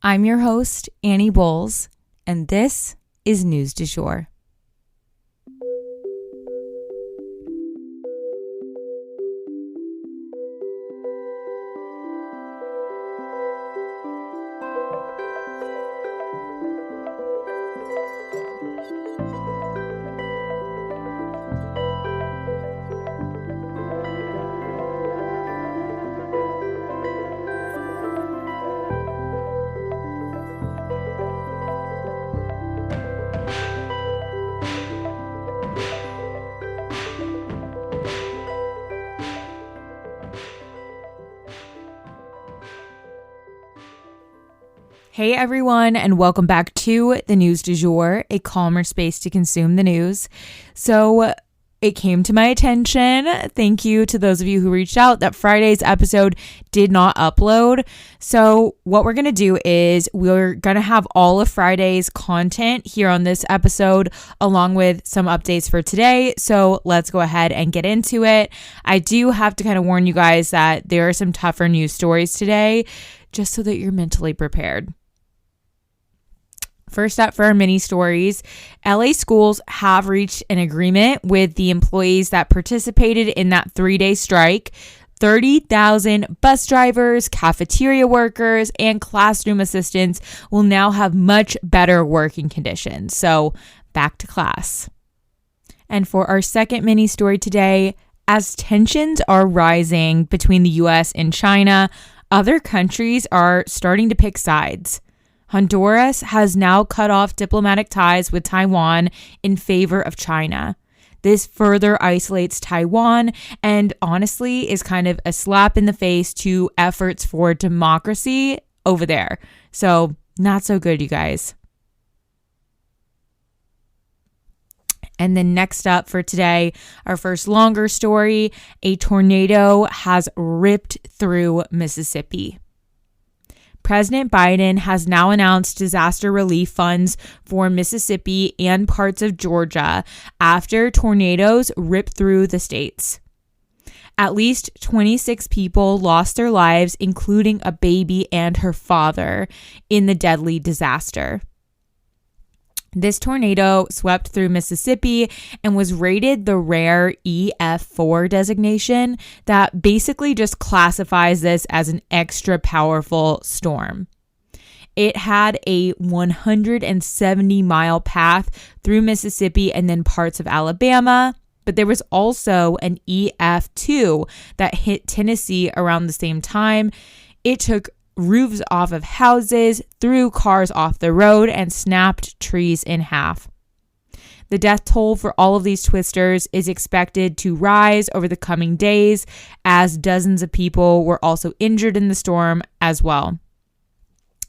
I'm your host, Annie Bowles, and this is News du Jour. Hey everyone, and welcome back to the News du Jour, a calmer space to consume the news. So it came to my attention, thank you to those of you who reached out, that Friday's episode did not upload. So what we're going to do is we're going to have all of Friday's content here on this episode, along with some updates for today. So let's go ahead and get into it. I do have to kind of warn you guys that there are some tougher news stories today, just so that you're mentally prepared. First up for our mini stories, LA schools have reached an agreement with the employees that participated in that 3-day strike. 30,000 bus drivers, cafeteria workers, and classroom assistants will now have much better working conditions. So back to class. And for our second mini story today, as tensions are rising between the US and China, other countries are starting to pick sides. Honduras has now cut off diplomatic ties with Taiwan in favor of China. This further isolates Taiwan and honestly is kind of a slap in the face to efforts for democracy over there. So not so good, you guys. And then next up for today, our first longer story, a tornado has ripped through Mississippi. President Biden has now announced disaster relief funds for Mississippi and parts of Georgia after tornadoes ripped through the states. At least 26 people lost their lives, including a baby and her father, in the deadly disaster. This tornado swept through Mississippi and was rated the rare EF4 designation that basically just classifies this as an extra powerful storm. It had a 170-mile path through Mississippi and then parts of Alabama, but there was also an EF2 that hit Tennessee around the same time. It took roofs off of houses, threw cars off the road, and snapped trees in half. The death toll for all of these twisters is expected to rise over the coming days, as dozens of people were also injured in the storm as well.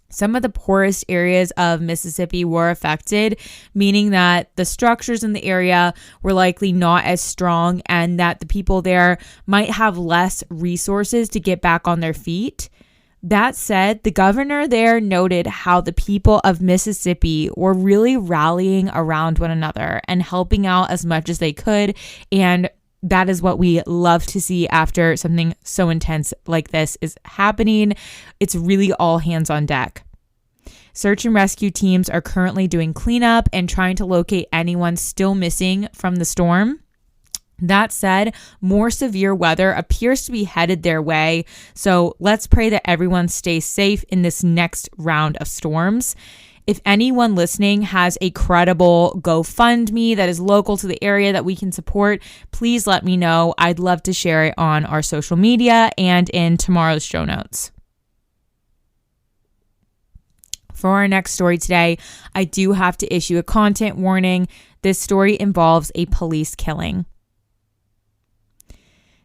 Some of the poorest areas of Mississippi were affected, meaning that the structures in the area were likely not as strong and that the people there might have less resources to get back on their feet. That said, the governor there noted how the people of Mississippi were really rallying around one another and helping out as much as they could. And that is what we love to see after something so intense like this is happening. It's really all hands on deck. Search and rescue teams are currently doing cleanup and trying to locate anyone still missing from the storm. That said, more severe weather appears to be headed their way, so let's pray that everyone stays safe in this next round of storms. If anyone listening has a credible GoFundMe that is local to the area that we can support, please let me know. I'd love to share it on our social media and in tomorrow's show notes. For our next story today, I do have to issue a content warning. This story involves a police killing.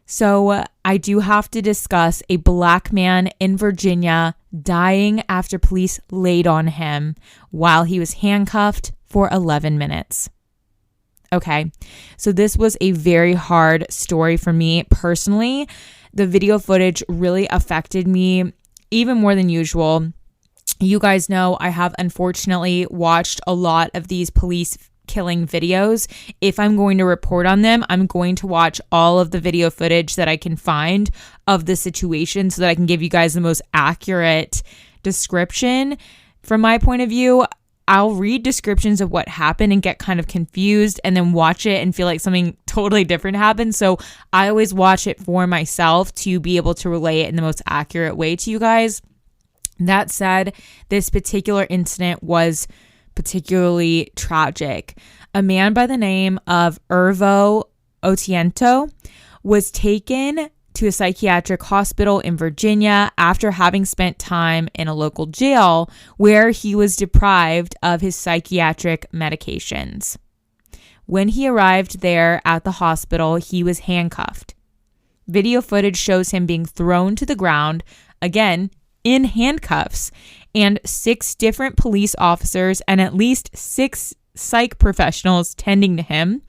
So I do have to discuss a black man in Virginia dying after police laid on him while he was handcuffed for 11 minutes. Okay, so this was a very hard story for me personally. The video footage really affected me even more than usual. You guys know I have unfortunately watched a lot of these police killing videos. If I'm going to report on them, I'm going to watch all of the video footage that I can find of the situation so that I can give you guys the most accurate description. From my point of view, I'll read descriptions of what happened and get kind of confused and then watch it and feel like something totally different happened. So I always watch it for myself to be able to relay it in the most accurate way to you guys. That said, this particular incident was particularly tragic. A man by the name of Ervo Otiento was taken to a psychiatric hospital in Virginia after having spent time in a local jail where he was deprived of his psychiatric medications. When he arrived there at the hospital, he was handcuffed. Video footage shows him being thrown to the ground, again, in handcuffs, and 6 different police officers and at least 6 psych professionals tending to him.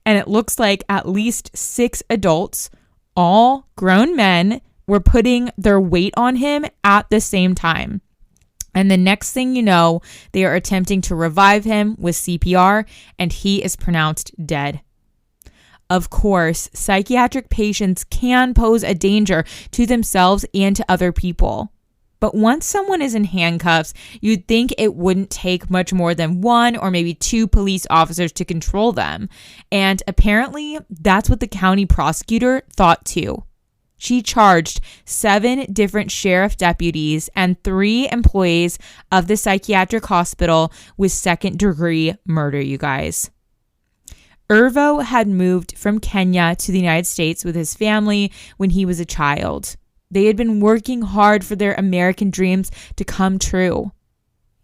And it looks like at least 6 adults, all grown men, were putting their weight on him at the same time. And the next thing you know, they are attempting to revive him with CPR, and he is pronounced dead. Of course, psychiatric patients can pose a danger to themselves and to other people. But once someone is in handcuffs, you'd think it wouldn't take much more than 1 or maybe 2 police officers to control them. And apparently, that's what the county prosecutor thought too. She charged 7 different sheriff deputies and 3 employees of the psychiatric hospital with second-degree murder, you guys. Ervo had moved from Kenya to the United States with his family when he was a child. They had been working hard for their American dreams to come true.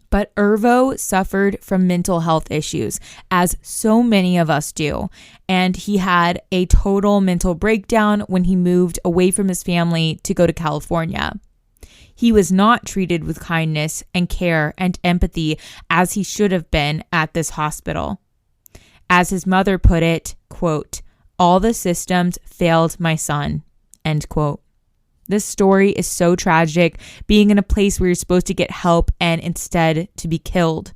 But Ervo suffered from mental health issues, as so many of us do, and he had a total mental breakdown when he moved away from his family to go to California. He was not treated with kindness and care and empathy as he should have been at this hospital. As his mother put it, quote, "All the systems failed my son," end quote. This story is so tragic, being in a place where you're supposed to get help and instead to be killed.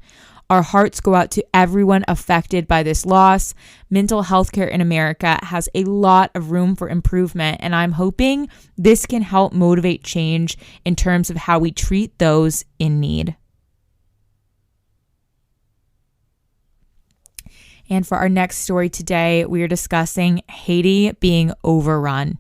Our hearts go out to everyone affected by this loss. Mental health care in America has a lot of room for improvement, and I'm hoping this can help motivate change in terms of how we treat those in need. And for our next story today, we are discussing Haiti being overrun.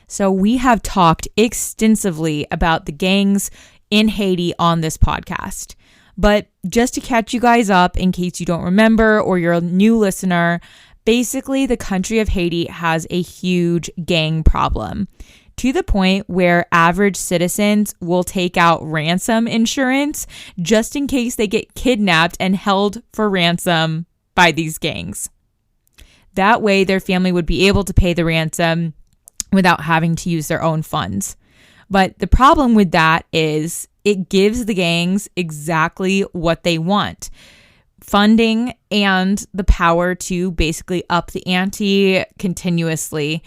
So we have talked extensively about the gangs in Haiti on this podcast. But just to catch you guys up in case you don't remember or you're a new listener, basically the country of Haiti has a huge gang problem to the point where average citizens will take out ransom insurance just in case they get kidnapped and held for ransom by these gangs. That way their family would be able to pay the ransom without having to use their own funds. But the problem with that is it gives the gangs exactly what they want: funding and the power to basically up the ante continuously.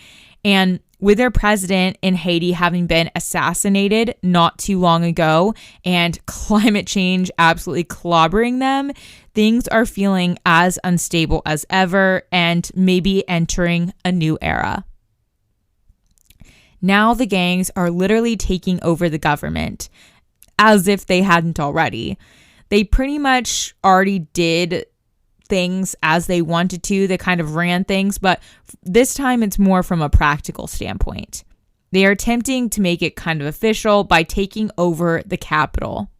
And with their president in Haiti having been assassinated not too long ago and climate change absolutely clobbering them, things are feeling as unstable as ever and maybe entering a new era. Now the gangs are literally taking over the government, as if they hadn't already. They pretty much already did things as they wanted to. They kind of ran things, but this time it's more from a practical standpoint. They are attempting to make it kind of official by taking over the capital.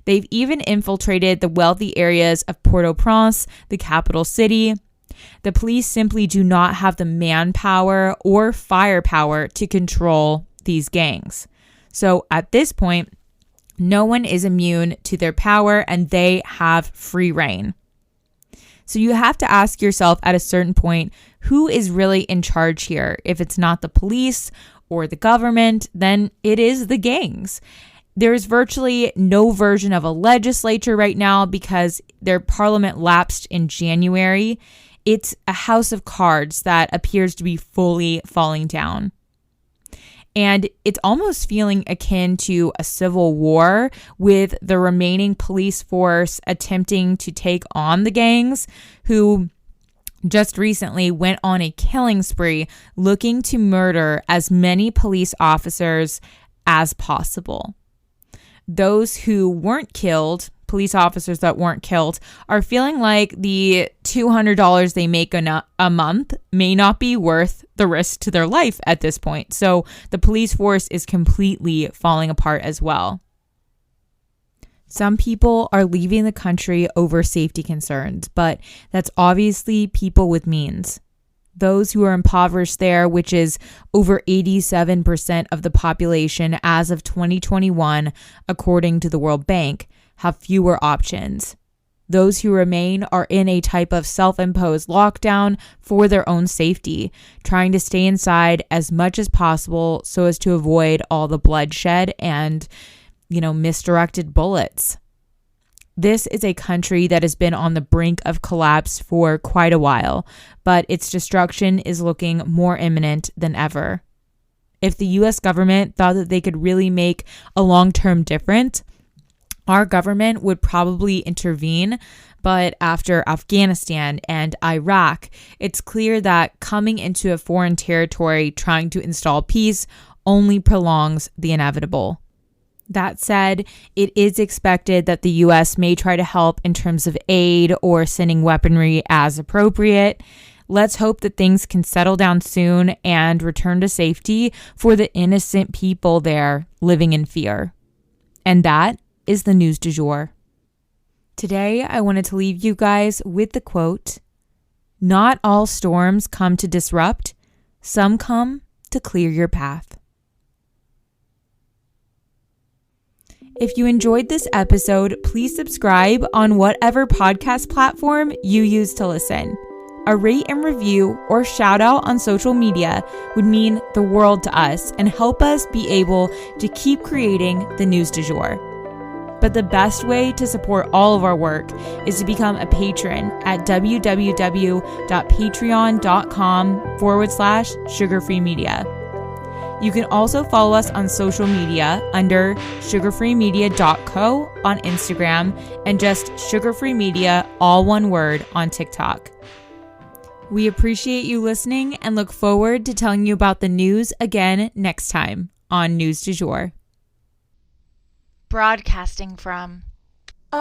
They've even infiltrated the wealthy areas of Port-au-Prince, the capital city. The police simply do not have the manpower or firepower to control these gangs. So at this point, no one is immune to their power and they have free reign. So you have to ask yourself at a certain point, who is really in charge here? If it's not the police or the government, then it is the gangs. There's virtually no version of a legislature right now because their parliament lapsed in January. It's a house of cards that appears to be fully falling down. And it's almost feeling akin to a civil war, with the remaining police force attempting to take on the gangs, who just recently went on a killing spree looking to murder as many police officers as possible. Those who weren't killed, police officers that weren't killed, are feeling like the $200 they make a month may not be worth the risk to their life at this point. So the police force is completely falling apart as well. Some people are leaving the country over safety concerns, but that's obviously people with means. Those who are impoverished there, which is over 87% of the population as of 2021, according to the World Bank, have fewer options. Those who remain are in a type of self-imposed lockdown for their own safety, trying to stay inside as much as possible so as to avoid all the bloodshed and, misdirected bullets. This is a country that has been on the brink of collapse for quite a while, but its destruction is looking more imminent than ever. If the US government thought that they could really make a long-term difference, our government would probably intervene. But after Afghanistan and Iraq, it's clear that coming into a foreign territory trying to install peace only prolongs the inevitable. That said, it is expected that the U.S. may try to help in terms of aid or sending weaponry as appropriate. Let's hope that things can settle down soon and return to safety for the innocent people there living in fear. And that is the news du jour. Today, I wanted to leave you guys with the quote, "Not all storms come to disrupt, some come to clear your path." If you enjoyed this episode, please subscribe on whatever podcast platform you use to listen. A rate and review or shout out on social media would mean the world to us and help us be able to keep creating the news du jour. But the best way to support all of our work is to become a patron at www.patreon.com/sugarfreemedia. You can also follow us on social media under sugarfreemedia.co on Instagram and just sugarfreemedia, all one word, on TikTok. We appreciate you listening and look forward to telling you about the news again next time on News du Jour. Broadcasting from Oklahoma.